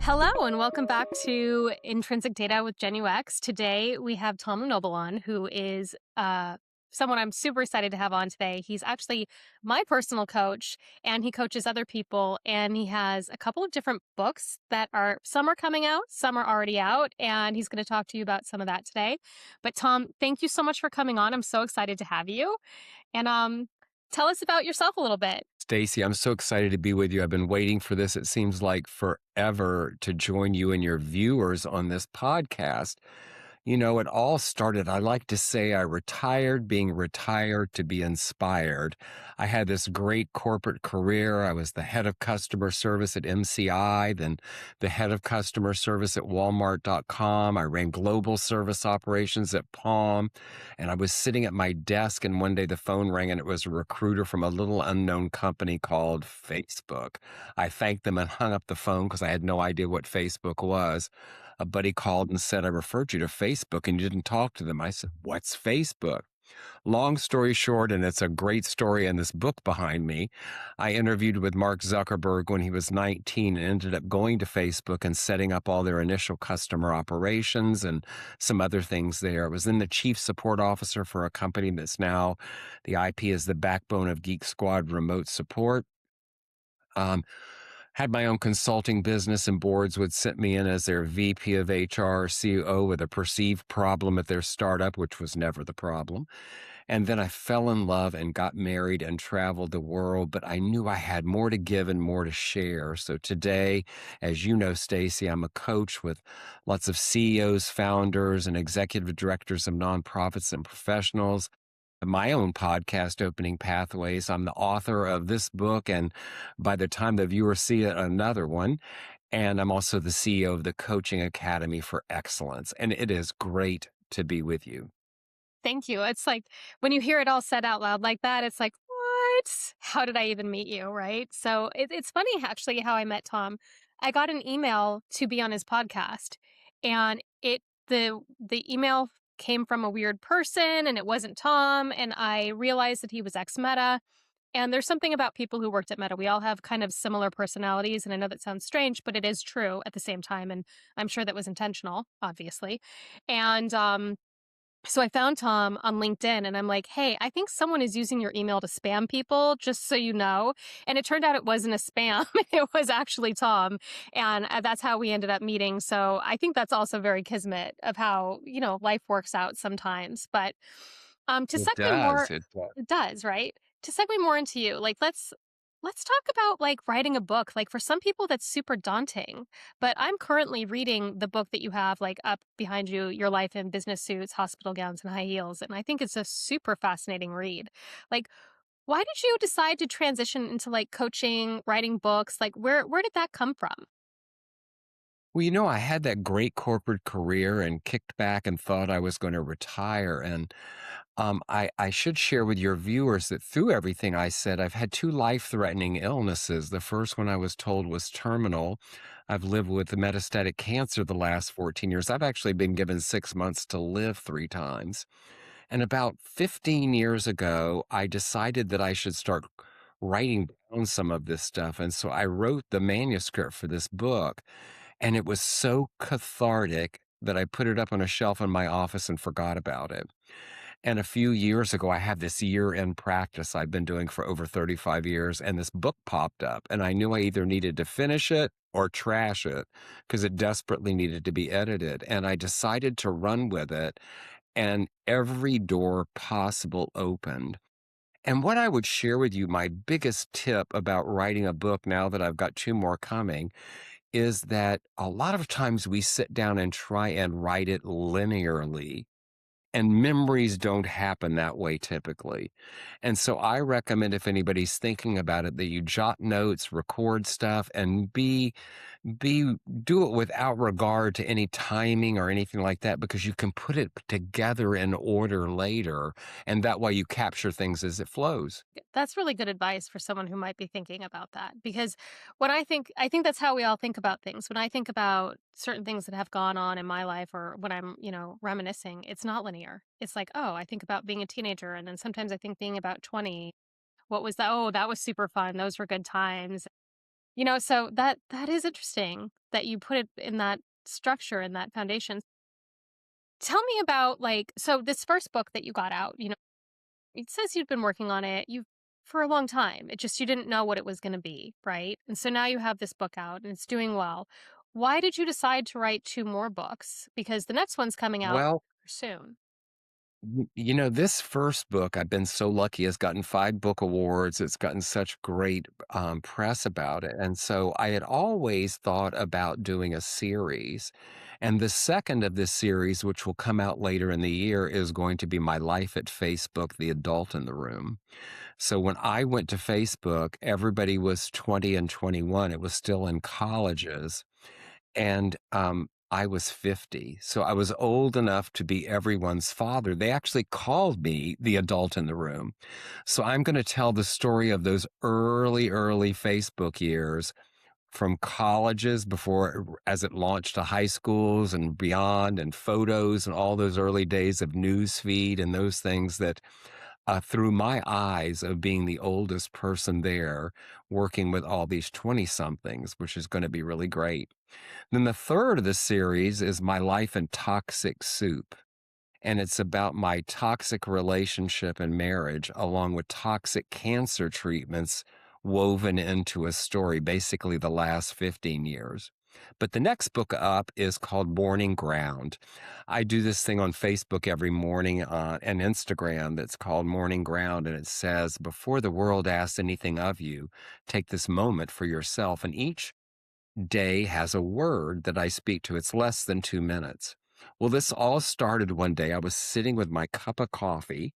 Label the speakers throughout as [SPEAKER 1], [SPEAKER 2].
[SPEAKER 1] Hello, and welcome back to Intrinsic Data with GenUX. Today, we have Tom LeNoble on, who is someone I'm super excited to have on today. He's actually my personal coach, and he coaches other people, and he has a couple of different books that some are coming out, some are already out, and he's going to talk to you about some of that today. But Tom, thank you so much for coming on. I'm so excited to have you. And tell us about yourself a little bit.
[SPEAKER 2] Staci, I'm so excited to be with you. I've been waiting for this. It seems like forever to join you and your viewers on this podcast. You know, it all started, I like to say I retired being retired to be inspired. I had this great corporate career. I was the head of customer service at MCI, then the head of customer service at Walmart.com. I ran global service operations at Palm, and I was sitting at my desk, and one day the phone rang, and it was a recruiter from a little unknown company called Facebook. I thanked them and hung up the phone because I had no idea what Facebook was. A buddy called and said, I referred you to Facebook and you didn't talk to them. I said, what's Facebook? Long story short, and it's a great story in this book behind me, I interviewed with Mark Zuckerberg when he was 19 and ended up going to Facebook and setting up all their initial customer operations and some other things there. I was then the chief support officer for a company that's now, the IP is the backbone of Geek Squad remote support. Had my own consulting business, and boards would send me in as their VP of HR or COO with a perceived problem at their startup, which was never the problem. And then I fell in love and got married and traveled the world, but I knew I had more to give and more to share. So today, as you know, Staci, I'm a coach with lots of CEOs, founders, and executive directors of nonprofits and professionals. My own podcast, Opening Pathways. I'm the author of this book, and by the time the viewers see it, another one. And I'm also the CEO of the Coaching Academy for Excellence. And it is great to be with you.
[SPEAKER 1] Thank you. It's like when you hear it all said out loud like that, it's like, what? How did I even meet you? Right. So it's funny, actually, how I met Tom. I got an email to be on his podcast, and the email came from a weird person, and it wasn't Tom. And I realized that he was ex-Meta. And there's something about people who worked at Meta. We all have kind of similar personalities. And I know that sounds strange, but it is true at the same time. And I'm sure that was intentional, obviously. And so I found Tom on LinkedIn, and I'm like, hey, I think someone is using your email to spam people, just so you know. And it turned out it wasn't a spam. It was actually Tom. And that's how we ended up meeting. So I think that's also very kismet of how, life works out sometimes. But to
[SPEAKER 2] It
[SPEAKER 1] segue more,
[SPEAKER 2] does. It does.
[SPEAKER 1] it does, right? To segue more into you, like, let's talk about like writing a book. Like, for some people that's super daunting, but I'm currently reading the book that you have like up behind you, Your Life in Business Suits, Hospital Gowns, and High Heels. And I think it's a super fascinating read. Like, why did you decide to transition into like coaching, writing books? Like, where did that come from?
[SPEAKER 2] Well, you know, I had that great corporate career and kicked back and thought I was going to retire. And I should share with your viewers that through everything I said, I've had two life-threatening illnesses. The first one I was told was terminal. I've lived with metastatic cancer the last 14 years. I've actually been given 6 months to live 3 times. And about 15 years ago, I decided that I should start writing down some of this stuff. And so I wrote the manuscript for this book. And it was so cathartic that I put it up on a shelf in my office and forgot about it. And a few years ago, I had this year-end practice I've been doing for over 35 years, and this book popped up. And I knew I either needed to finish it or trash it because it desperately needed to be edited. And I decided to run with it, and every door possible opened. And what I would share with you, my biggest tip about writing a book now that I've got two more coming, is that a lot of times we sit down and try and write it linearly, and memories don't happen that way typically. And so I recommend, if anybody's thinking about it, that you jot notes, record stuff, and do it without regard to any timing or anything like that, because you can put it together in order later, and that way you capture things as it flows.
[SPEAKER 1] That's really good advice for someone who might be thinking about that. Because I think that's how we all think about things. When I think about certain things that have gone on in my life, or when I'm, reminiscing, it's not linear. It's like, oh, I think about being a teenager. And then sometimes I think being about 20, what was that? Oh, that was super fun. Those were good times. So that is interesting that you put it in that structure, in that foundation. Tell me about, like, so this first book that you got out, it says you've been working on it, you for a long time. It just you didn't know what it was gonna be, right? And so now you have this book out and it's doing well. Why did you decide to write 2 more books? Because the next one's coming out
[SPEAKER 2] Well,
[SPEAKER 1] soon.
[SPEAKER 2] this first book, I've been so lucky, has gotten 5 book awards. It's gotten such great press about it. And so I had always thought about doing a series. And the second of this series, which will come out later in the year, is going to be my life at Facebook, The Adult in the Room. So when I went to Facebook, everybody was 20 and 21. It was still in colleges. And, I was 50, so I was old enough to be everyone's father. They actually called me the adult in the room. So I'm gonna tell the story of those early, early Facebook years from colleges before as it launched to high schools and beyond, and photos and all those early days of news feed and those things that, through my eyes of being the oldest person there, working with all these 20 somethings, which is gonna be really great. Then the third of the series is My Life in Toxic Soup. And it's about my toxic relationship and marriage, along with toxic cancer treatments woven into a story, basically the last 15 years. But the next book up is called Morning Ground. I do this thing on Facebook every morning and Instagram that's called Morning Ground. And it says, before the world asks anything of you, take this moment for yourself. And each day has a word that I speak to. It's less than 2 minutes. Well, this all started one day. I was sitting with my cup of coffee,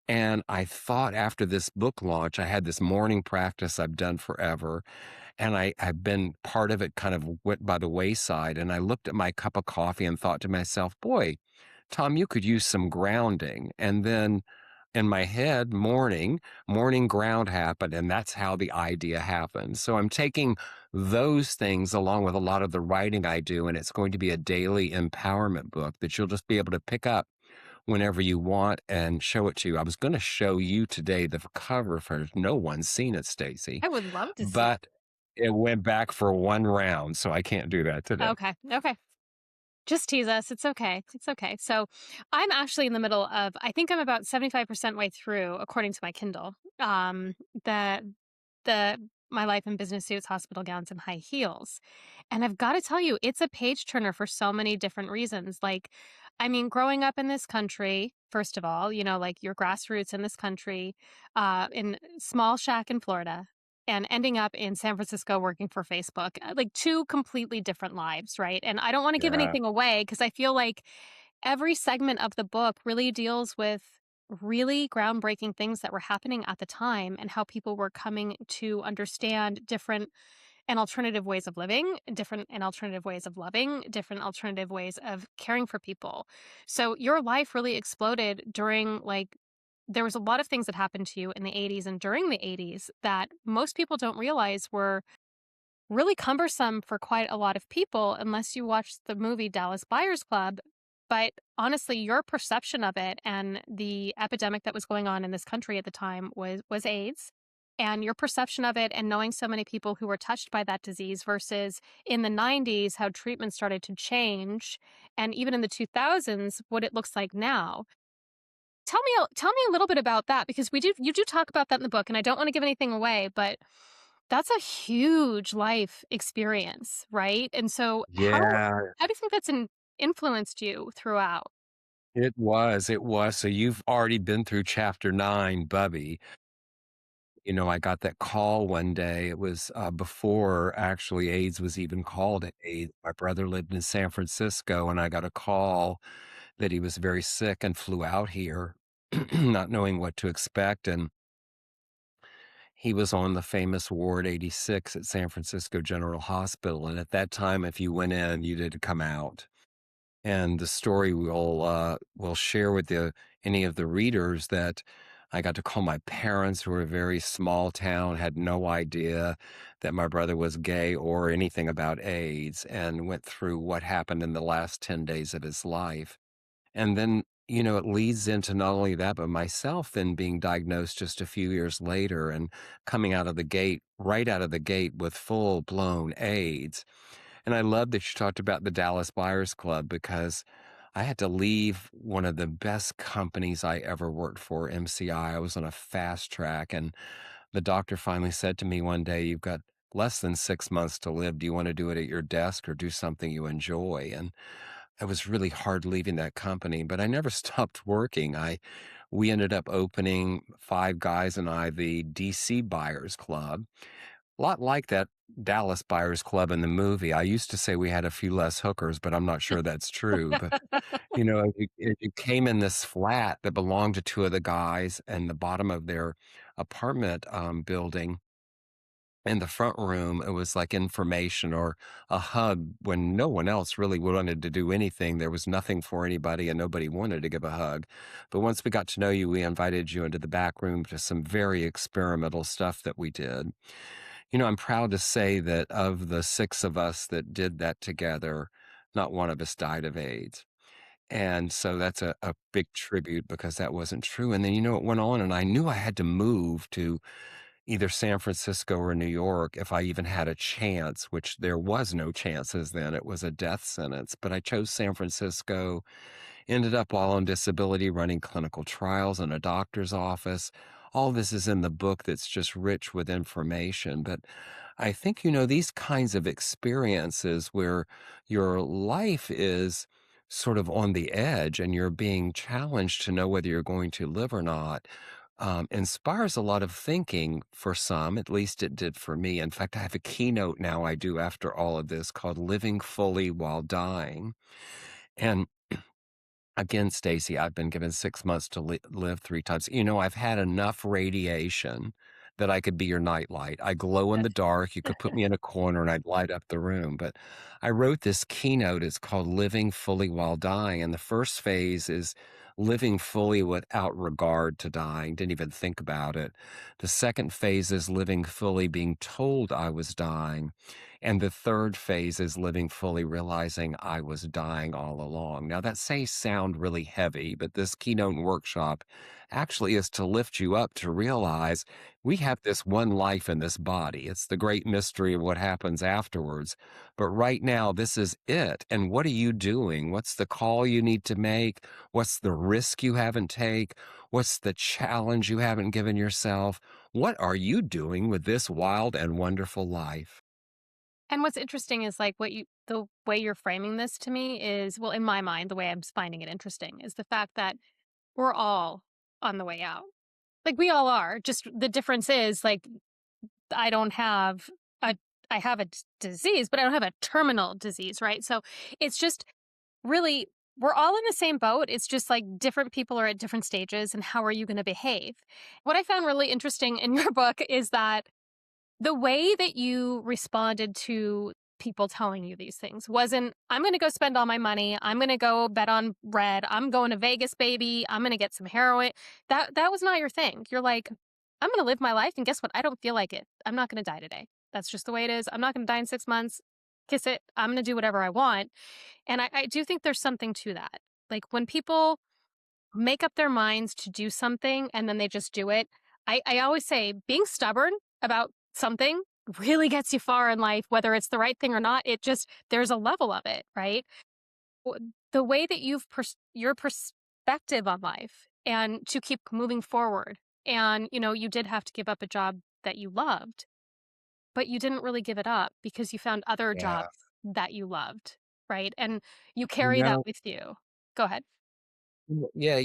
[SPEAKER 2] and I thought after this book launch, I had this morning practice I've done forever. And I've been part of it kind of went by the wayside. And I looked at my cup of coffee and thought to myself, boy, Tom, you could use some grounding. And then in my head, morning ground happened. And that's how the idea happened. So I'm taking those things along with a lot of the writing I do. And it's going to be a daily empowerment book that you'll just be able to pick up whenever you want and show it to you. I was going to show you today the cover for no one's seen it, Stacy,
[SPEAKER 1] I would love to see it.
[SPEAKER 2] but it went back for one round, so I can't do that today.
[SPEAKER 1] Okay, okay. Just tease us. It's okay. It's okay. So I'm actually in the middle of, I think I'm about 75% way through, according to my Kindle. The the My Life in Business Suits, Hospital Gowns, and High Heels. And I've got to tell you, it's a page turner for so many different reasons. Like, I mean, growing up in this country, first of all, like your grassroots in this country, in small shack in Florida, and ending up in San Francisco working for Facebook, like two completely different lives, right? And I don't want to give
[SPEAKER 2] Yeah,
[SPEAKER 1] anything away because I feel like every segment of the book really deals with really groundbreaking things that were happening at the time and how people were coming to understand different and alternative ways of living, different and alternative ways of loving, different alternative ways of caring for people. So your life really exploded during, like, there was a lot of things that happened to you in the 80s and during the 80s that most people don't realize were really cumbersome for quite a lot of people unless you watched the movie Dallas Buyers Club. But honestly, your perception of it and the epidemic that was going on in this country at the time was AIDS. And your perception of it and knowing so many people who were touched by that disease versus in the 90s, how treatment started to change. And even in the 2000s, what it looks like now. Tell me a little bit about that because you do talk about that in the book, and I don't want to give anything away, but that's a huge life experience, right? And so
[SPEAKER 2] yeah,
[SPEAKER 1] how do you think that's influenced you throughout?
[SPEAKER 2] it was. So you've already been through chapter 9, Bubby. I got that call one day. It was, before actually AIDS was even called AIDS. My brother lived in San Francisco, and I got a call that he was very sick and flew out here, not knowing what to expect, and he was on the famous Ward 86 at San Francisco General Hospital, and at that time, if you went in, you didn't come out. And the story will share with any of the readers that I got to call my parents, who were a very small town, had no idea that my brother was gay or anything about AIDS, and went through what happened in the last 10 days of his life. And then it leads into not only that, but myself then being diagnosed just a few years later and coming out of the gate, right out of the gate with full blown AIDS. And I love that you talked about the Dallas Buyers Club because I had to leave one of the best companies I ever worked for, MCI. I was on a fast track. And the doctor finally said to me one day, "You've got less than 6 months to live. Do you want to do it at your desk or do something you enjoy?" And it was really hard leaving that company, but I never stopped working. We ended up opening, five guys and I, the DC Buyers Club, a lot like that Dallas Buyers Club in the movie. I used to say we had a few less hookers, but I'm not sure that's true. But you came in this flat that belonged to two of the guys, and the bottom of their apartment building in the front room, it was like information or a hug when no one else really wanted to do anything. There was nothing for anybody and nobody wanted to give a hug. But once we got to know you, we invited you into the back room to some very experimental stuff that we did. I'm proud to say that of the six of us that did that together, not one of us died of AIDS. And so that's a big tribute because that wasn't true. And then, it went on, and I knew I had to move to either San Francisco or New York if I even had a chance, which there was no chances then. It was a death sentence. But I chose San Francisco, ended up while on disability running clinical trials in a doctor's office. All this is in the book that's just rich with information. But I think, these kinds of experiences where your life is sort of on the edge and you're being challenged to know whether you're going to live or not inspires a lot of thinking for some. At least it did for me. In fact, I have a keynote now I do after all of this called Living Fully While Dying. And again, Stacy, I've been given 6 months to live three times. I've had enough radiation that I could be your nightlight. I glow in the dark. You could put me in a corner and I'd light up the room. But I wrote this keynote. It's called Living Fully While Dying. And the first phase is living fully without regard to dying. Didn't even think about it. The second phase is living fully being told I was dying. And the third phase is living fully realizing I was dying all along. Now, that may sound really heavy, but this keynote workshop actually is to lift you up to realize we have this one life in this body. It's the great mystery of what happens afterwards. But right now, this is it. And what are you doing? What's the call you need to make? What's the risk you haven't take? What's the challenge you haven't given yourself? What are you doing with this wild and wonderful life?
[SPEAKER 1] And what's interesting is like the way you're framing this to me is, well, in my mind, the way I'm finding it interesting is the fact that we're all on the way out. Like we all are. Just the difference is like I don't have a I have a disease, but I don't have a terminal disease, right? So it's just really we're all in the same boat. It's just like different people are at different stages and how are you going to behave? What I found really interesting in your book is that the way that you responded to people telling you these things wasn't, I'm going to go spend all my money. I'm going to go bet on red. I'm going to Vegas, baby. I'm going to get some heroin. That was not your thing. You're like, I'm going to live my life. And guess what? I don't feel like it. I'm not going to die today. That's just the way it is. I'm not going to die in 6 months. Kiss it. I'm going to do whatever I want. And I do think there's something to that. Like when people make up their minds to do something and then they just do it. I always say being stubborn about something really gets you far in life, whether it's the right thing or not. It just, there's a level of it, right? The way that your perspective on life and to keep moving forward. And, you did have to give up a job that you loved, but you didn't really give it up because you found other
[SPEAKER 2] Yeah.
[SPEAKER 1] jobs that you loved, right? And you
[SPEAKER 2] You
[SPEAKER 1] carry that
[SPEAKER 2] know,
[SPEAKER 1] with you. Go ahead.
[SPEAKER 2] yeah,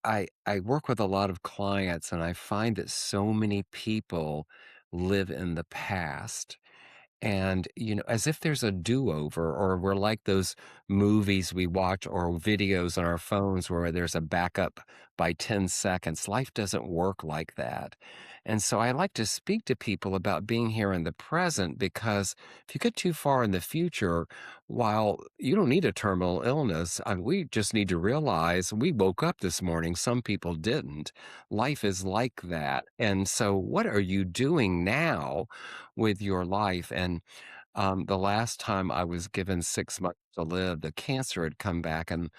[SPEAKER 2] I work with a lot of clients and I find that so many people live in the past. And, as if there's a do-over, or we're like those movies we watch or videos on our phones where there's a backup by 10 seconds. Life doesn't work like that. And so I like to speak to people about being here in the present because if you get too far in the future, while you don't need a terminal illness, we just need to realize we woke up this morning. Some people didn't. Life is like that. And so what are you doing now with your life? And The last time I was given 6 months to live, the cancer had come back, and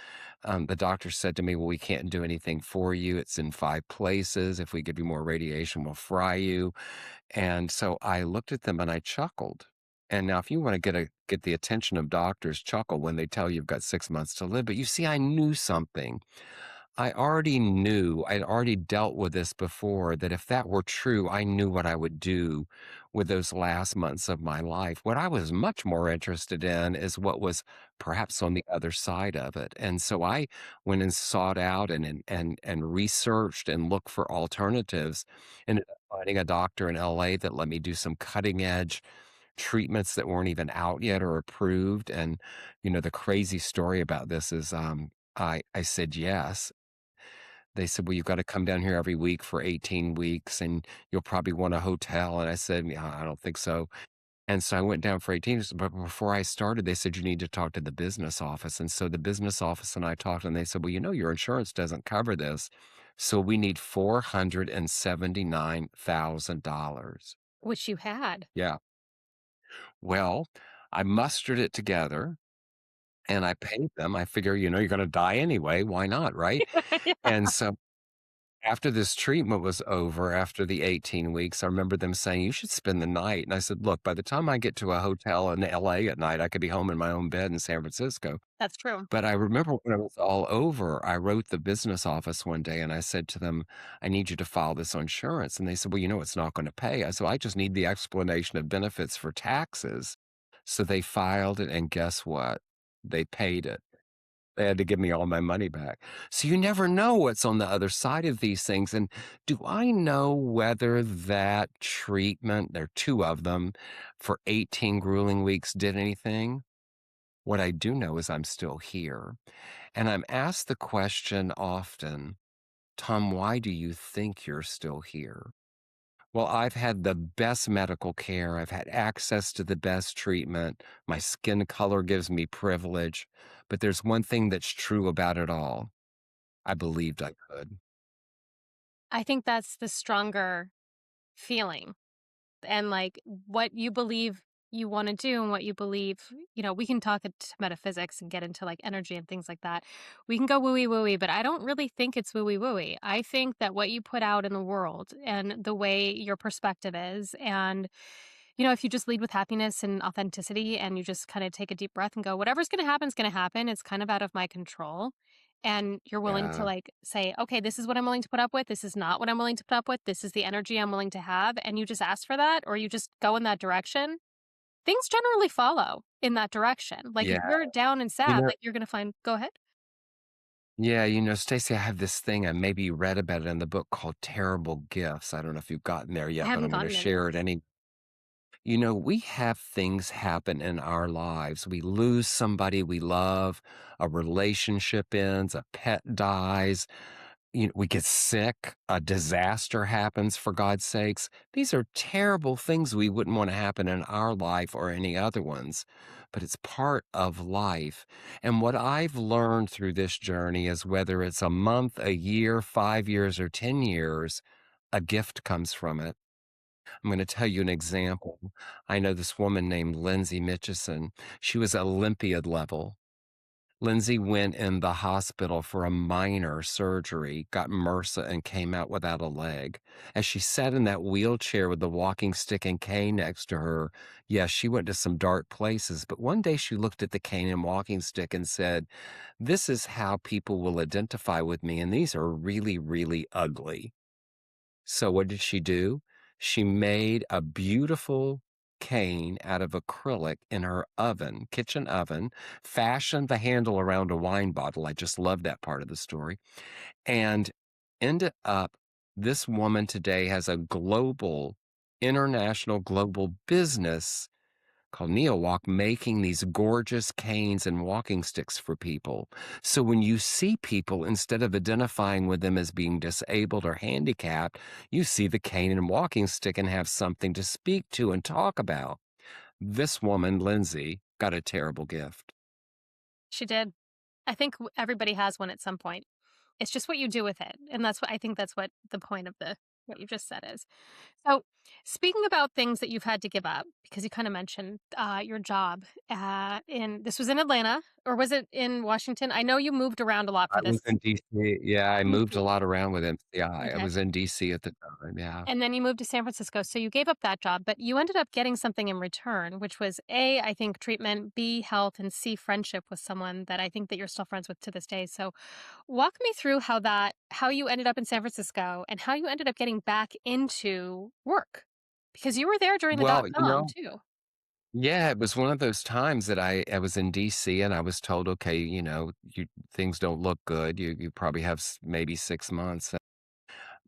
[SPEAKER 2] the doctor said to me, "Well, we can't do anything for you. It's in 5 places. If we give you more radiation, we'll fry you." And so I looked at them and I chuckled. And now if you wanna get the attention of doctors, chuckle when they tell you you've got 6 months to live. But you see, I knew something. I already knew, I'd already dealt with this before, that if that were true, I knew what I would do with those last months of my life. What I was much more interested in is what was perhaps on the other side of it. And so I went and sought out and researched and looked for alternatives, and ended up finding a doctor in LA that let me do some cutting edge treatments that weren't even out yet or approved. And, the crazy story about this is I said yes. They said, "Well, you've gotta come down here every week for 18 weeks, and you'll probably want a hotel," and I said, "Yeah, I don't think so." And so I went down for 18 weeks, but before I started, they said, "You need to talk to the business office," and so the business office and I talked, and they said, "Well, your insurance doesn't cover this, so we need $479,000."
[SPEAKER 1] Which you had.
[SPEAKER 2] Yeah. Well, I mustered it together, and I paid them. I figure, you're gonna die anyway, why not, right?
[SPEAKER 1] Yeah.
[SPEAKER 2] And so after this treatment was over, after the 18 weeks, I remember them saying, "You should spend the night." And I said, "Look, by the time I get to a hotel in LA at night, I could be home in my own bed in San Francisco."
[SPEAKER 1] That's true.
[SPEAKER 2] But I remember when it was all over, I wrote the business office one day and I said to them, "I need you to file this on insurance." And they said, "Well, it's not going to pay." I said, "I just need the explanation of benefits for taxes." So they filed it, and guess what? They paid it. They had to give me all my money back. So you never know what's on the other side of these things. And do I know whether that treatment, there are 2 of them, for 18 grueling weeks did anything? What I do know is I'm still here. And I'm asked the question often, "Tom, why do you think you're still here?" Well, I've had the best medical care. I've had access to the best treatment. My skin color gives me privilege. But there's one thing that's true about it all. I believed I could.
[SPEAKER 1] I think that's the stronger feeling. And like what you believe you want to do and what you believe, we can talk into metaphysics and get into like energy and things like that. We can go wooey wooey, but I don't really think it's wooey wooey. I think that what you put out in the world and the way your perspective is, and if you just lead with happiness and authenticity and you just kind of take a deep breath and go, whatever's going to happen is going to happen. It's kind of out of my control. And you're willing to
[SPEAKER 2] Yeah.
[SPEAKER 1] like say, okay, this is what I'm willing to put up with. This is not what I'm willing to put up with. This is the energy I'm willing to have. And you just ask for that or you just go in that direction. Things generally follow in that direction. Like if
[SPEAKER 2] Yeah.
[SPEAKER 1] you're down and
[SPEAKER 2] You
[SPEAKER 1] sad,
[SPEAKER 2] know,
[SPEAKER 1] like you're going to find, go ahead.
[SPEAKER 2] yeah, Stacey, I have this thing, and maybe you read about it in the book called Terrible Gifts. I don't know if you've gotten there
[SPEAKER 1] I
[SPEAKER 2] yet, but
[SPEAKER 1] haven't
[SPEAKER 2] I'm going to
[SPEAKER 1] gotten there yet.
[SPEAKER 2] share it we have things happen in our lives. We lose somebody we love, a relationship ends, a pet dies, we get sick, a disaster happens, for God's sakes. These are terrible things we wouldn't want to happen in our life or any other ones, but it's part of life. And what I've learned through this journey is whether it's a month, a year, 5 years, or 10 years, a gift comes from it. I'm going to tell you an example. I know this woman named Lindsay Mitchison. She was Olympiad level. Lindsay went in the hospital for a minor surgery, got MRSA, and came out without a leg. As she sat in that wheelchair with the walking stick and cane next to her, yes, she went to some dark places, but one day she looked at the cane and walking stick and said, "This is how people will identify with me, and these are really, really ugly." So what did she do? She made a beautiful cane out of acrylic in her oven, kitchen oven, fashioned the handle around a wine bottle. I just love that part of the story. And ended up, this woman today has a international global business called NeoWalk, making these gorgeous canes and walking sticks for people. So when you see people, instead of identifying with them as being disabled or handicapped, you see the cane and walking stick and have something to speak to and talk about. This woman, Lindsay, got a terrible gift.
[SPEAKER 1] She did. I think everybody has one at some point. It's just what you do with it. And that's what I think that's what the point of the what you just said is. So, speaking about things that you've had to give up, because you kind of mentioned your job in this was in Atlanta or was it in Washington? I know you moved around a lot
[SPEAKER 2] I
[SPEAKER 1] for this.
[SPEAKER 2] was in DC. Yeah, I moved a
[SPEAKER 1] Mhm.
[SPEAKER 2] lot around with MCI. I
[SPEAKER 1] Okay.
[SPEAKER 2] was in DC at the time, yeah.
[SPEAKER 1] And then you moved to San Francisco. So you gave up that job, but you ended up getting something in return, which was A, I think treatment, B, health, and C, friendship with someone that I think that you're still friends with to this day. So walk me through how you ended up in San Francisco and how you ended up getting back into work. Because you were there during the
[SPEAKER 2] Well,
[SPEAKER 1] .com too.
[SPEAKER 2] yeah, it was one of those times that I was in DC and I was told, "Okay, you things don't look good. You probably have maybe 6 months."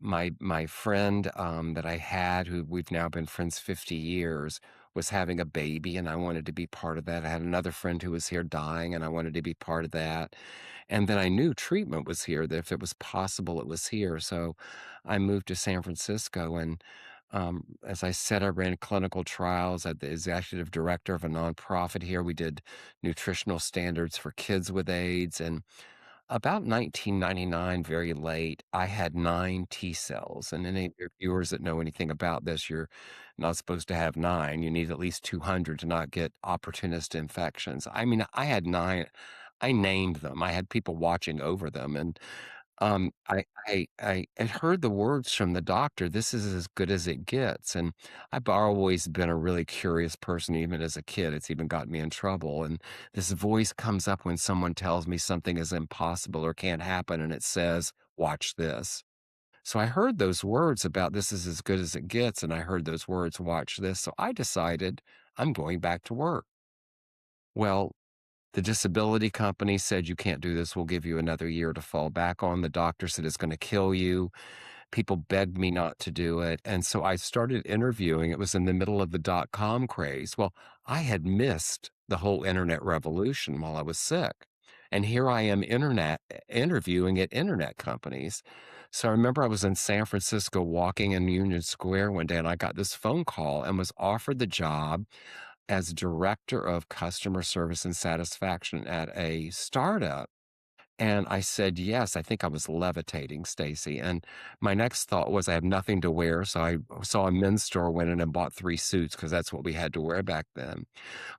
[SPEAKER 2] My friend, that I had, who we've now been friends 50 years, was having a baby, and I wanted to be part of that. I had another friend who was here dying, and I wanted to be part of that. And then I knew treatment was here, that if it was possible, it was here. So I moved to San Francisco, and as I said, I ran clinical trials at the executive director of a nonprofit here. We did nutritional standards for kids with AIDS, and about 1999, very late, I had 9 T cells, and any of your viewers that know anything about this, you're not supposed to have 9. You need at least 200 to not get opportunist infections. I mean, I had 9. I named them. I had people watching over them, and I had heard the words from the doctor, "This is as good as it gets," and I've always been a really curious person, even as a kid. It's even gotten me in trouble, and this voice comes up when someone tells me something is impossible or can't happen, and it says, "Watch this." So I heard those words about this is as good as it gets, and I heard those words, "Watch this." So I decided I'm going back to work. Well, the disability company said, "You can't do this. We'll give you another year to fall back on." The doctor said, "It's gonna kill you." People begged me not to do it, and so I started interviewing. It was in the middle of the dot-com craze. Well, I had missed the whole internet revolution while I was sick, and here I am interviewing at internet companies. So I remember I was in San Francisco walking in Union Square one day, and I got this phone call and was offered the job as director of customer service and satisfaction at a startup. And I said, yes. I think I was levitating, Stacy. And my next thought was I have nothing to wear. So I saw a men's store, went in and bought 3 suits because that's what we had to wear back then.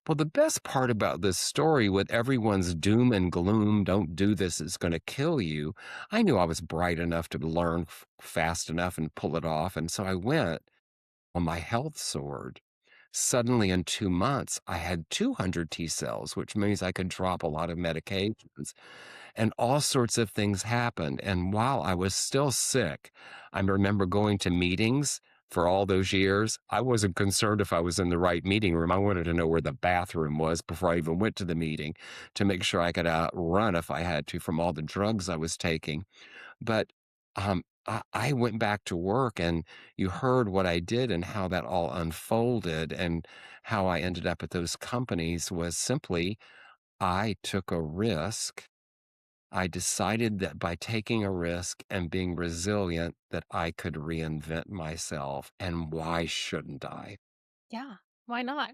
[SPEAKER 2] Well, the best part about this story, with everyone's doom and gloom, don't do this, it's going to kill you. I knew I was bright enough to learn fast enough and pull it off. And so I went. Well, my health soared. Suddenly, in 2 months, I had 200 T cells, which means I could drop a lot of medications, and all sorts of things happened. And while I was still sick, I remember going to meetings for all those years. I wasn't concerned if I was in the right meeting room. I wanted to know where the bathroom was before I even went to the meeting to make sure I could run if I had to from all the drugs I was taking. But I went back to work, and you heard what I did and how that all unfolded, and how I ended up at those companies was simply I took a risk. I decided that by taking a risk and being resilient, that I could reinvent myself. And why shouldn't I?
[SPEAKER 1] Yeah. Why not?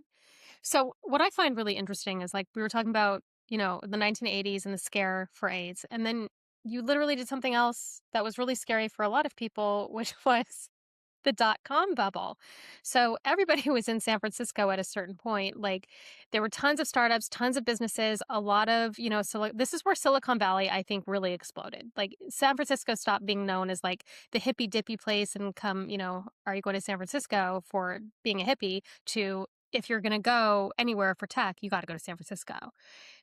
[SPEAKER 1] So what I find really interesting is like we were talking about, the 1980s and the scare for AIDS. And then you literally did something else that was really scary for a lot of people, which was the dot-com bubble. So everybody was in San Francisco at a certain point. Like there were tons of startups, tons of businesses, a lot of, this is where Silicon Valley, I think, really exploded. Like San Francisco stopped being known as like the hippy dippy place and come, are you going to San Francisco for being a hippie to if you're going to go anywhere for tech, you got to go to San Francisco.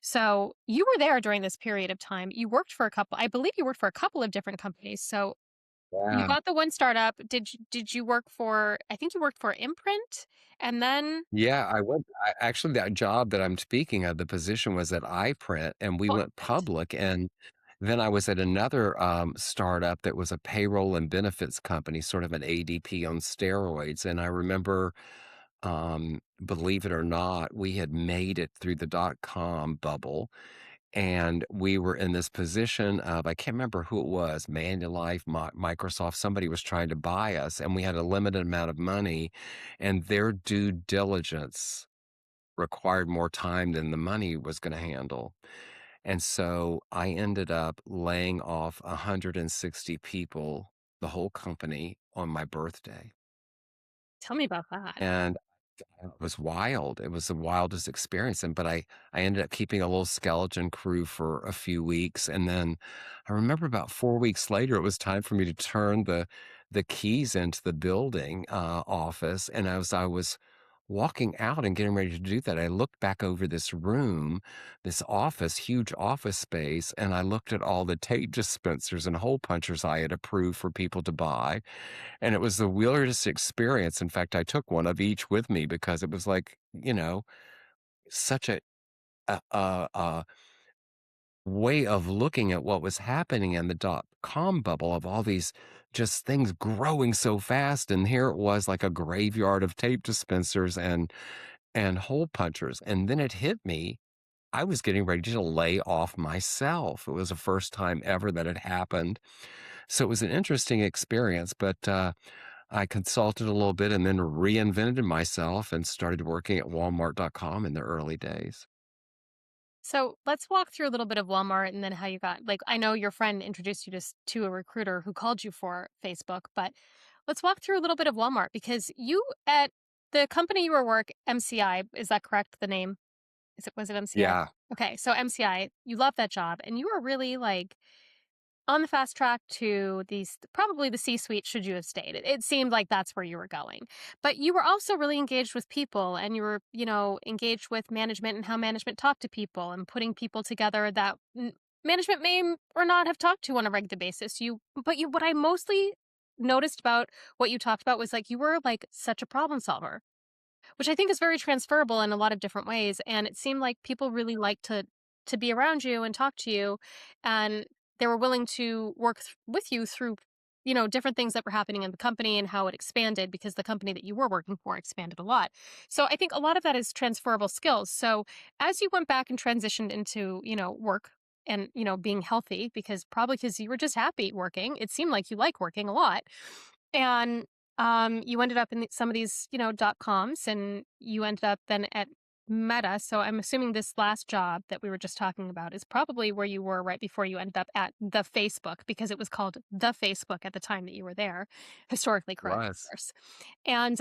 [SPEAKER 1] So you were there during this period of time. You worked for I believe you worked for a couple of different companies. So you
[SPEAKER 2] Yeah.
[SPEAKER 1] got the one startup. Did you work for I think you worked for Imprint and then
[SPEAKER 2] Yeah, actually, that job that I'm speaking of, the position was at iPrint, and we
[SPEAKER 1] oh,
[SPEAKER 2] went public. And then I was at another startup that was a payroll and benefits company, sort of an ADP on steroids. And I remember, believe it or not, we had made it through the dot-com bubble, and we were in this position of, I can't remember who it was, Manulife, Microsoft, somebody was trying to buy us, and we had a limited amount of money, and their due diligence required more time than the money was going to handle. And so I ended up laying off 160 people the whole company on my birthday.
[SPEAKER 1] Tell me about that.
[SPEAKER 2] And it was wild. It was the wildest experience, and but I ended up keeping a little skeleton crew for a few weeks, and then I remember about 4 weeks later, it was time for me to turn the keys into the building, office, and as I was walking out and getting ready to do that, I looked back over this room, this office, huge office space, and I looked at all the tape dispensers and hole punchers I had approved for people to buy, and it was the weirdest experience. In fact, I took one of each with me because it was like, such a way of looking at what was happening in the dot-com bubble of all these just things growing so fast. And here it was like a graveyard of tape dispensers and hole punchers. And then it hit me. I was getting ready to lay off myself. It was the first time ever that had happened. So it was an interesting experience, but I consulted a little bit and then reinvented myself and started working at Walmart.com in the early days.
[SPEAKER 1] So let's walk through a little bit of Walmart and then how you got, like, I know your friend introduced you to a recruiter who called you for Facebook, but let's walk through a little bit of Walmart because you at the company you were work, MCI, is that correct? The name? Was it MCI?
[SPEAKER 2] Yeah.
[SPEAKER 1] Okay. So MCI, you love that job and you were really like on the fast track to these probably the C-suite should you have stayed. It seemed like that's where you were going. But you were also really engaged with people and you were, engaged with management and how management talked to people and putting people together that management may or not have talked to on a regular basis. What I mostly noticed about what you talked about was like you were like such a problem solver, which I think is very transferable in a lot of different ways. And it seemed like people really liked to be around you and talk to you, and they were willing to work with you through, different things that were happening in the company and how it expanded because the company that you were working for expanded a lot. So I think a lot of that is transferable skills. So as you went back and transitioned into, work and, being healthy, because you were just happy working, it seemed like you like working a lot. And you ended up in some of these, dot coms, and you ended up then at Meta. So I'm assuming this last job that we were just talking about is probably where you were right before you ended up at the Facebook, because it was called the Facebook at the time that you were there. Historically correct, of
[SPEAKER 2] Was.
[SPEAKER 1] course. And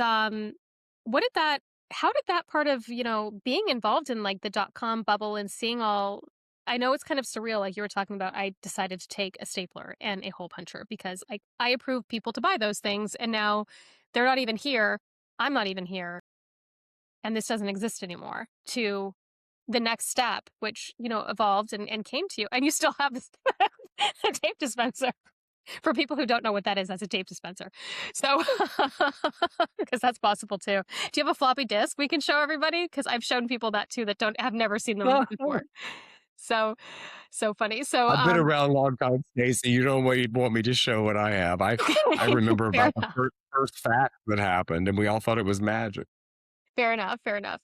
[SPEAKER 1] what did that? How did that part of being involved in like the dot com bubble and seeing all? I know it's kind of surreal, like you were talking about. I decided to take a stapler and a hole puncher because I approved people to buy those things, and now they're not even here. I'm not even here, and this doesn't exist anymore. To the next step, which evolved and came to you, and you still have this a tape dispenser. For people who don't know what that is, that's a tape dispenser. So, because that's possible too. Do you have a floppy disk we can show everybody? Because I've shown people that too that don't have never seen them before. So, so funny. So,
[SPEAKER 2] I've been around a long time, Stacy. You don't want me to show what I have. I remember
[SPEAKER 1] fair
[SPEAKER 2] about the
[SPEAKER 1] enough.
[SPEAKER 2] first fact that happened, and we all thought it was magic.
[SPEAKER 1] Fair enough. Fair enough.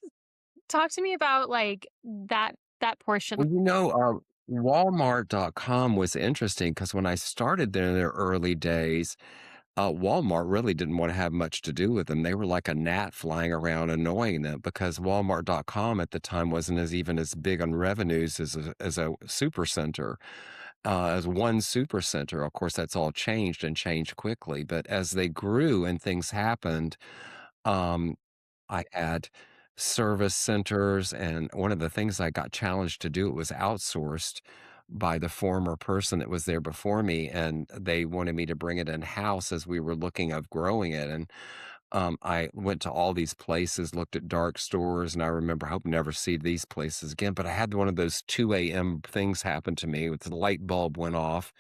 [SPEAKER 1] Talk to me about like that portion.
[SPEAKER 2] Well, Walmart.com was interesting because when I started there in their early days, Walmart really didn't want to have much to do with them. They were like a gnat flying around annoying them because Walmart.com at the time wasn't even as big on revenues as a supercenter, as one supercenter. Of course, that's all changed and changed quickly. But as they grew and things happened, um, I had service centers, and one of the things I got challenged to do, it was outsourced by the former person that was there before me, and they wanted me to bring it in-house as we were looking of growing it, and I went to all these places, looked at dark stores, and I remember, I hope never see these places again, but I had one of those 2 a.m. things happen to me with the light bulb went off.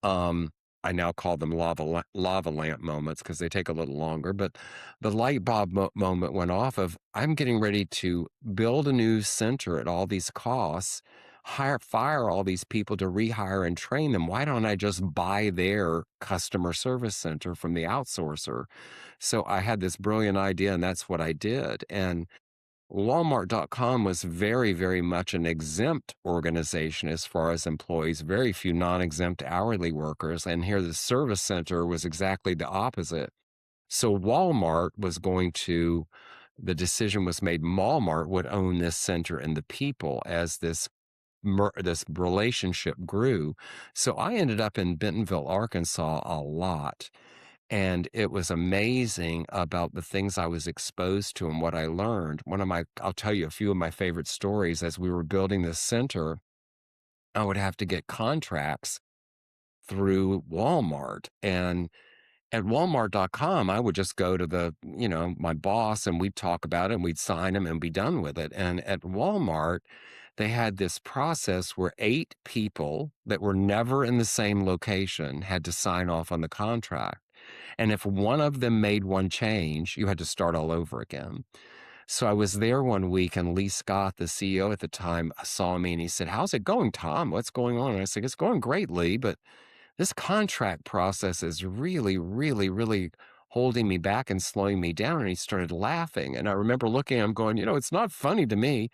[SPEAKER 2] Um, I now call them lava lamp moments because they take a little longer, but the light bulb moment went off of, I'm getting ready to build a new center at all these costs, fire all these people to rehire and train them. Why don't I just buy their customer service center from the outsourcer? So I had this brilliant idea, and that's what I did. And Walmart.com was very, very much an exempt organization as far as employees, very few non exempt hourly workers. And here the service center was exactly the opposite. So the decision was made, Walmart would own this center and the people as this this relationship grew. So I ended up in Bentonville, Arkansas a lot. And it was amazing about the things I was exposed to and what I learned. I'll tell you a few of my favorite stories. As we were building this center, I would have to get contracts through Walmart. And at Walmart.com, I would just go to my boss and we'd talk about it and we'd sign them and be done with it. And at Walmart, they had this process where 8 people that were never in the same location had to sign off on the contract. And if one of them made one change, you had to start all over again. So I was there one week and Lee Scott, the CEO at the time, saw me and he said, "How's it going, Tom? What's going on?" And I said, "It's going great, Lee, but this contract process is really, really, really holding me back and slowing me down." And he started laughing. And I remember looking at him going, "It's not funny to me."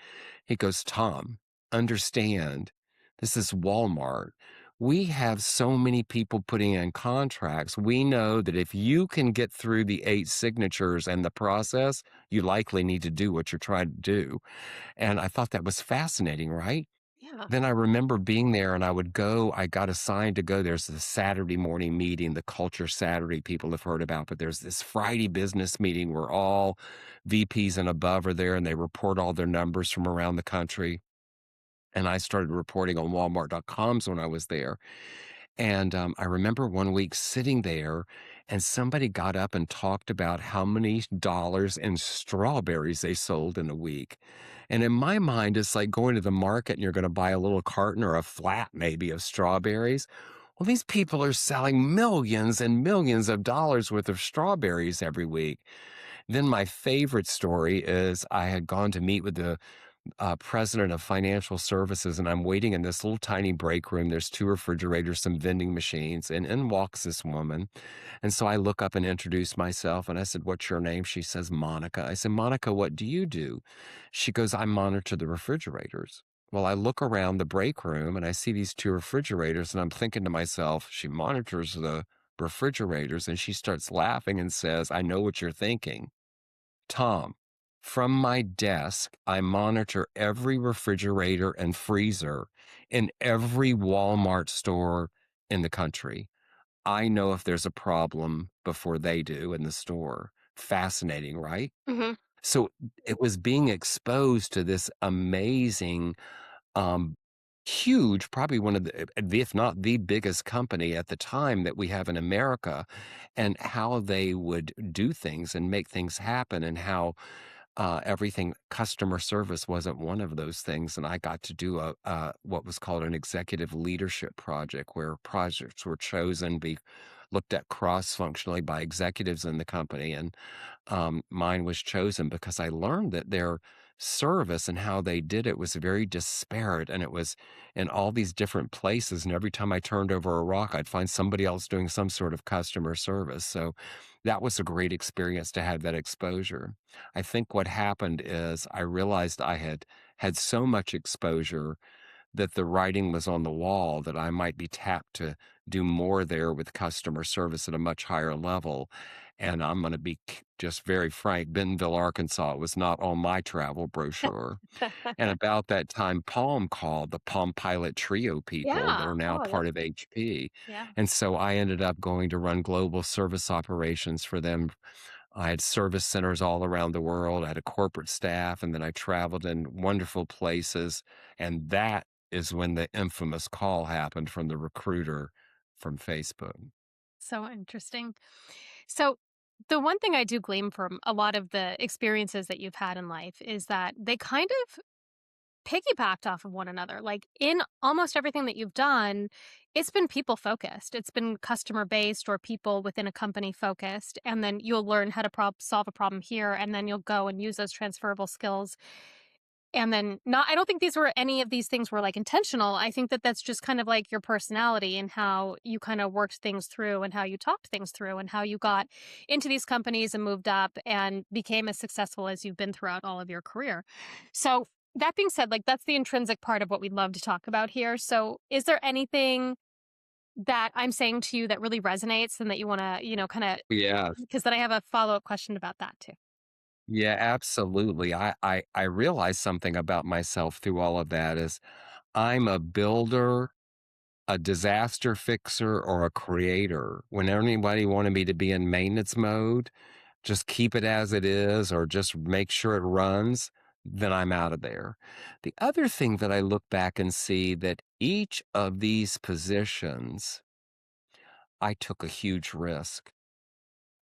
[SPEAKER 2] He goes, "Tom, understand, this is Walmart. We have so many people putting in contracts. We know that if you can get through the 8 signatures and the process, you likely need to do what you're trying to do." And I thought that was fascinating, right?
[SPEAKER 1] Yeah.
[SPEAKER 2] Then I remember being there and I got assigned to go. There's this Saturday morning meeting, the Culture Saturday people have heard about, but there's this Friday business meeting where all VPs and above are there and they report all their numbers from around the country. And I started reporting on Walmart.coms when I was there. And I remember one week sitting there and somebody got up and talked about how many dollars in strawberries they sold in a week. And in my mind, it's like going to the market and you're going to buy a little carton or a flat maybe of strawberries. Well, these people are selling millions and millions of dollars worth of strawberries every week. Then my favorite story is I had gone to meet with the president of financial services, and I'm waiting in this little tiny break room. There's 2 refrigerators, some vending machines, and in walks this woman. And so I look up and introduce myself, and I said, "What's your name?" She says, "Monica." I said, "Monica, what do you do?" She goes, "I monitor the refrigerators." Well, I look around the break room and I see these 2 refrigerators, and I'm thinking to myself, she monitors the refrigerators, and she starts laughing and says, "I know what you're thinking. Tom, from my desk, I monitor every refrigerator and freezer in every Walmart store in the country. I know if there's a problem before they do in the store." Fascinating, right?
[SPEAKER 1] Hmm.
[SPEAKER 2] So it was being exposed to this amazing, um, huge, probably one of if not the biggest company at the time that we have in America, and how they would do things and make things happen, and how everything customer service wasn't one of those things. And I got to do what was called an executive leadership project, where projects were chosen, be looked at cross functionally by executives in the company. And mine was chosen because I learned that their service and how they did it was very disparate, and it was in all these different places. And every time I turned over a rock, I'd find somebody else doing some sort of customer service. So that was a great experience to have that exposure. I think what happened is I realized I had had so much exposure that the writing was on the wall that I might be tapped to do more there with customer service at a much higher level. And I'm going to be just very frank, Bentonville, Arkansas was not on my travel brochure. And about that time, Palm called, the Palm Pilot Trio people that
[SPEAKER 1] Yeah.
[SPEAKER 2] are now
[SPEAKER 1] Oh,
[SPEAKER 2] part of HP.
[SPEAKER 1] yeah.
[SPEAKER 2] And so I ended up going to run global service operations for them. I had service centers all around the world. I had a corporate staff, and then I traveled in wonderful places. And that is when the infamous call happened from the recruiter from Facebook.
[SPEAKER 1] So interesting. So, the one thing I do glean from a lot of the experiences that you've had in life is that they kind of piggybacked off of one another. Like in almost everything that you've done, it's been people focused. It's been customer based or people within a company focused. And then you'll learn how to solve a problem here. And then you'll go and use those transferable skills. And then not, I don't think any of these things were like intentional. I think that that's just kind of like your personality and how you kind of worked things through and how you talked things through and how you got into these companies and moved up and became as successful as you've been throughout all of your career. So, that being said, like that's the intrinsic part of what we'd love to talk about here. So, is there anything that I'm saying to you that really resonates and that you want to, kind of,
[SPEAKER 2] Yeah.
[SPEAKER 1] because then I have a follow up question about that too.
[SPEAKER 2] Yeah, absolutely. I realized something about myself through all of that is I'm a builder, a disaster fixer, or a creator. When anybody wanted me to be in maintenance mode, just keep it as it is, or just make sure it runs, then I'm out of there. The other thing that I look back and see that each of these positions, I took a huge risk.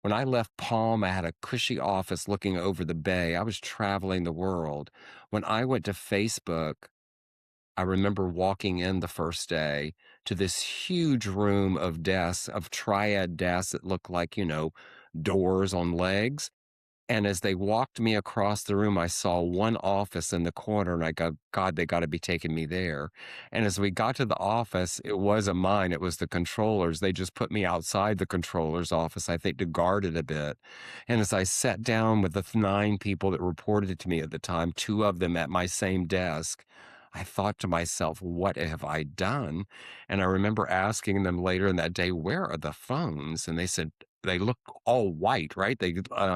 [SPEAKER 2] When I left Palm, I had a cushy office looking over the bay. I was traveling the world. When I went to Facebook, I remember walking in the first day to this huge room of desks, of triad desks that looked like, doors on legs. And as they walked me across the room, I saw one office in the corner and I go, God, they got to be taking me there. And as we got to the office, it wasn't mine, it was the controller's. They just put me outside the controller's office, I think, to guard it a bit. And as I sat down with the nine people that reported to me at the time, two of them at my same desk, I thought to myself, what have I done? And I remember asking them later in that day, where are the phones? And they said, they look all white, right? They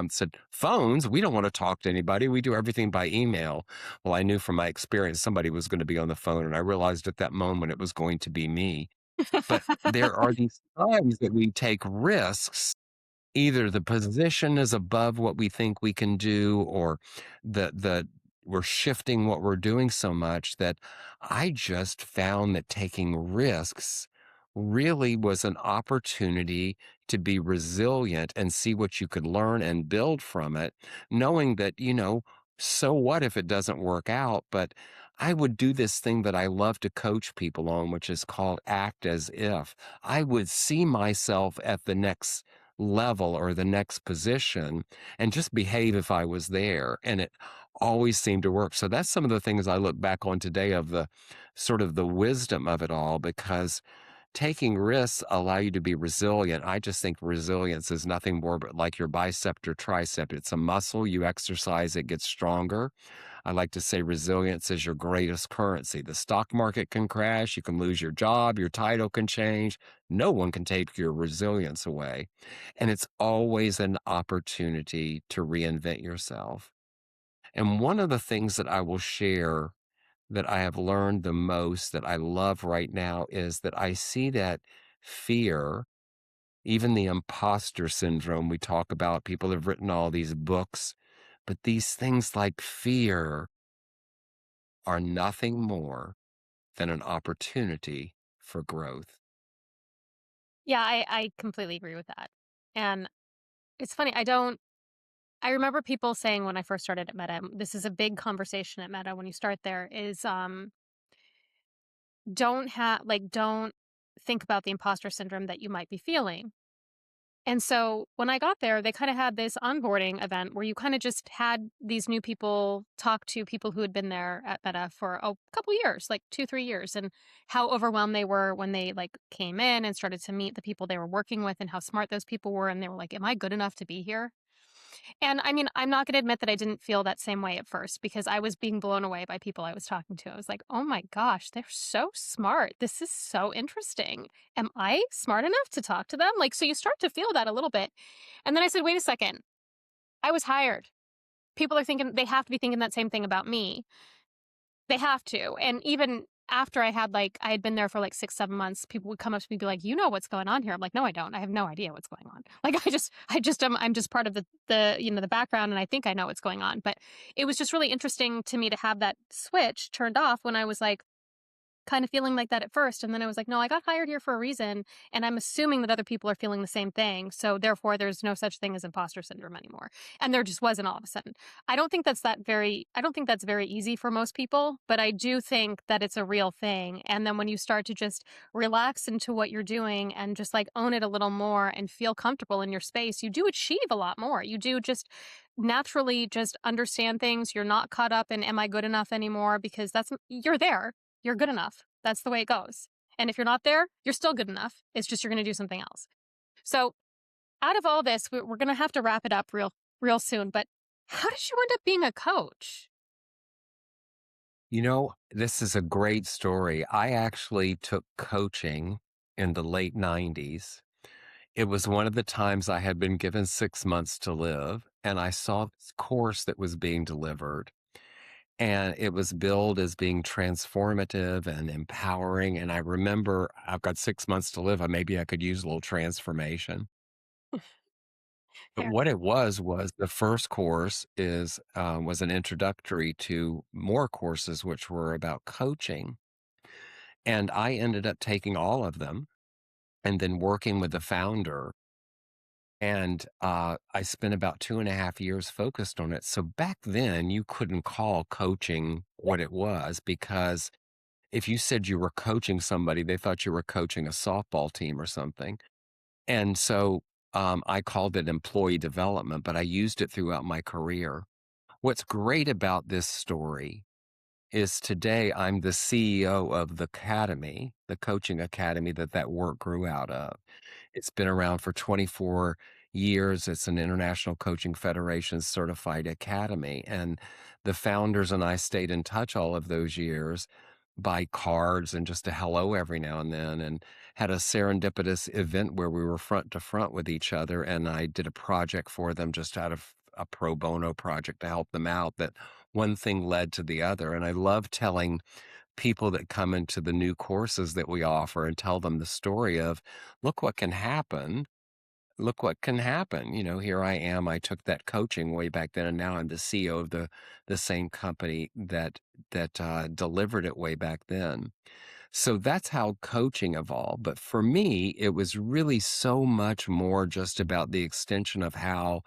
[SPEAKER 2] said, phones, we don't want to talk to anybody. We do everything by email. Well, I knew from my experience somebody was going to be on the phone. And I realized at that moment it was going to be me. But there are these times that we take risks. Either the position is above what we think we can do, or the we're shifting what we're doing so much that I just found that taking risks really was an opportunity to be resilient and see what you could learn and build from it, knowing that, so what if it doesn't work out? But I would do this thing that I love to coach people on, which is called act as if. I would see myself at the next level or the next position and just behave if I was there. And it always seemed to work. So that's some of the things I look back on today of the sort of the wisdom of it all, because taking risks allow you to be resilient. I just think resilience is nothing more but like your bicep or tricep. It's a muscle. You exercise, it gets stronger. I like to say resilience is your greatest currency. The stock market can crash. You can lose your job. Your title can change. No one can take your resilience away. And it's always an opportunity to reinvent yourself. And one of the things that I will share that I have learned the most that I love right now is that I see that fear, even the imposter syndrome we talk about, people have written all these books, but these things like fear are nothing more than an opportunity for growth.
[SPEAKER 1] Yeah, I completely agree with that. And it's funny, I remember people saying when I first started at Meta, this is a big conversation at Meta when you start there, is don't think about the imposter syndrome that you might be feeling. And so when I got there, they kind of had this onboarding event where you kind of just had these new people talk to people who had been there at Meta for a couple years, like 2, 3 years, and how overwhelmed they were when they like came in and started to meet the people they were working with and how smart those people were. And they were like, am I good enough to be here? And I mean, I'm not going to admit that I didn't feel that same way at first because I was being blown away by people I was talking to. I was like, oh my gosh, they're so smart. This is so interesting. Am I smart enough to talk to them? Like, so you start to feel that a little bit. And then I said, wait a second, I was hired. People are thinking, they have to be thinking that same thing about me. They have to. And even after I had been there for like 6, 7 months, people would come up to me and be like, you know what's going on here. I'm like, no, I don't. I have no idea what's going on. Like, I'm just part of the background and I think I know what's going on. But it was just really interesting to me to have that switch turned off when I was like, kind of feeling like that at first. And then I was like, no, I got hired here for a reason. And I'm assuming that other people are feeling the same thing. So therefore, there's no such thing as imposter syndrome anymore. And there just wasn't all of a sudden. I don't think that's very easy for most people, but I do think that it's a real thing. And then when you start to just relax into what you're doing and just like own it a little more and feel comfortable in your space, you do achieve a lot more. You do just naturally just understand things. You're not caught up in, am I good enough anymore? Because you're there, you're good enough. That's the way it goes. And if you're not there, you're still good enough. It's just you're going to do something else. So, out of all this, we're going to have to wrap it up real soon. But how did you end up being a coach?
[SPEAKER 2] This is a great story. I actually took coaching in the late 90s. It was one of the times I had been given 6 months to live, and I saw this course that was being delivered. And it was billed as being transformative and empowering. And I remember I've got 6 months to live. Maybe I could use a little transformation. But
[SPEAKER 1] Fair.
[SPEAKER 2] what it was the first course was an introductory to more courses, which were about coaching. And I ended up taking all of them and then working with the founder. And I spent about 2.5 years focused on it. So back then, you couldn't call coaching what it was because if you said you were coaching somebody, they thought you were coaching a softball team or something. And so I called it employee development, but I used it throughout my career. What's great about this story is today I'm the CEO of the academy, the coaching academy that work grew out of. It's been around for 24 years. It's an International Coaching Federation certified academy. And the founders and I stayed in touch all of those years by cards and just a hello every now and then, and had a serendipitous event where we were front to front with each other. And I did a project for them just out of a pro bono project to help them out, that one thing led to the other. And I love telling people that come into the new courses that we offer and tell them the story of, look what can happen. Look what can happen. Here I am. I took that coaching way back then, and now I'm the CEO of the same company that delivered it way back then. So that's how coaching evolved. But for me, it was really so much more just about the extension of how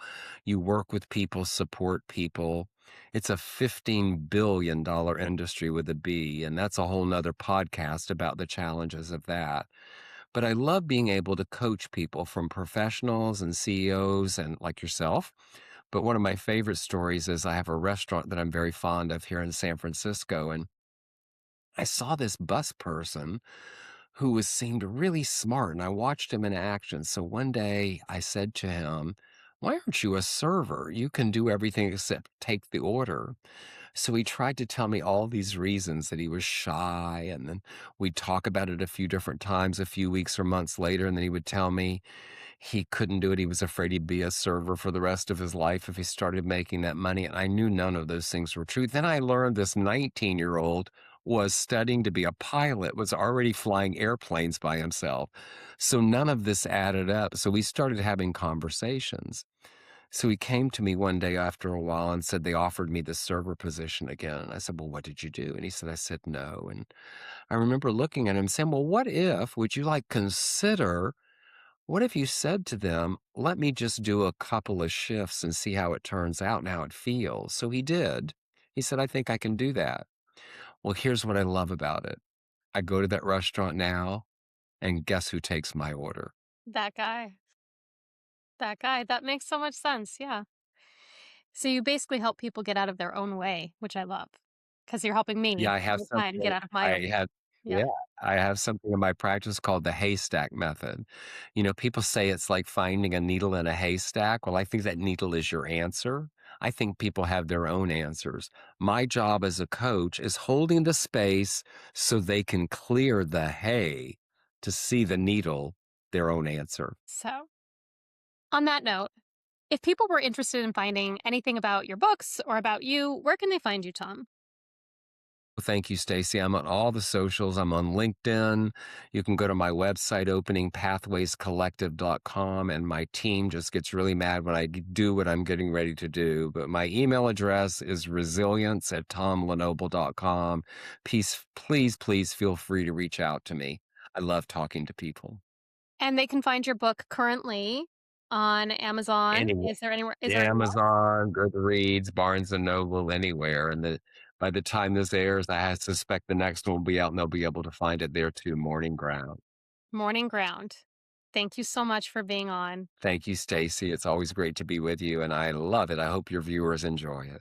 [SPEAKER 2] you work with people, support people. It's a $15 billion industry with a B, and that's a whole nother podcast about the challenges of that. But I love being able to coach people from professionals and CEOs and like yourself. But one of my favorite stories is I have a restaurant that I'm very fond of here in San Francisco. And I saw this bus person who seemed really smart, and I watched him in action. So one day I said to him, "Why aren't you a server? You can do everything except take the order." So he tried to tell me all these reasons that he was shy, and then we'd talk about it a few different times, a few weeks or months later, and then he would tell me he couldn't do it. He was afraid he'd be a server for the rest of his life if he started making that money. And I knew none of those things were true. Then I learned this 19-year-old was studying to be a pilot, was already flying airplanes by himself. So none of this added up. So we started having conversations. So he came to me one day after a while and said they offered me the server position again. And I said, "Well, what did you do?" And he said, "I said no." And I remember looking at him saying, "Well, would you like consider what if you said to them, 'Let me just do a couple of shifts and see how it turns out and how it feels?'" So he did. He said, "I think I can do that." Well, here's what I love about it. I go to that restaurant now, and guess who takes my order?
[SPEAKER 1] That guy. That guy. That makes so much sense. Yeah. So you basically help people get out of their own way, which I love because you're helping
[SPEAKER 2] Yeah,
[SPEAKER 1] me
[SPEAKER 2] I have
[SPEAKER 1] over time get
[SPEAKER 2] something
[SPEAKER 1] out of my
[SPEAKER 2] I
[SPEAKER 1] own way.
[SPEAKER 2] have
[SPEAKER 1] Yeah.
[SPEAKER 2] yeah, I have something in my practice called the haystack method. People say it's like finding a needle in a haystack. Well, I think that needle is your answer. I think people have their own answers. My job as a coach is holding the space so they can clear the hay to see the needle, their own answer.
[SPEAKER 1] So, on that note, if people were interested in finding anything about your books or about you, where can they find you, Tom?
[SPEAKER 2] Thank you, Stacy. I'm on all the socials. I'm on LinkedIn. You can go to my website, openingpathwayscollective.com, and my team just gets really mad when I do what I'm getting ready to do. But my email address is resilience@tomlenoble.com. Please feel free to reach out to me. I love talking to people.
[SPEAKER 1] And they can find your book currently on Amazon.
[SPEAKER 2] Anyway,
[SPEAKER 1] Is there anywhere?
[SPEAKER 2] Amazon, Goodreads, Barnes and Noble, anywhere. And by the time this airs, I suspect the next one will be out and they'll be able to find it there too. Morning Ground.
[SPEAKER 1] Morning Ground. Thank you so much for being on.
[SPEAKER 2] Thank you, Stacy. It's always great to be with you, and I love it. I hope your viewers enjoy it.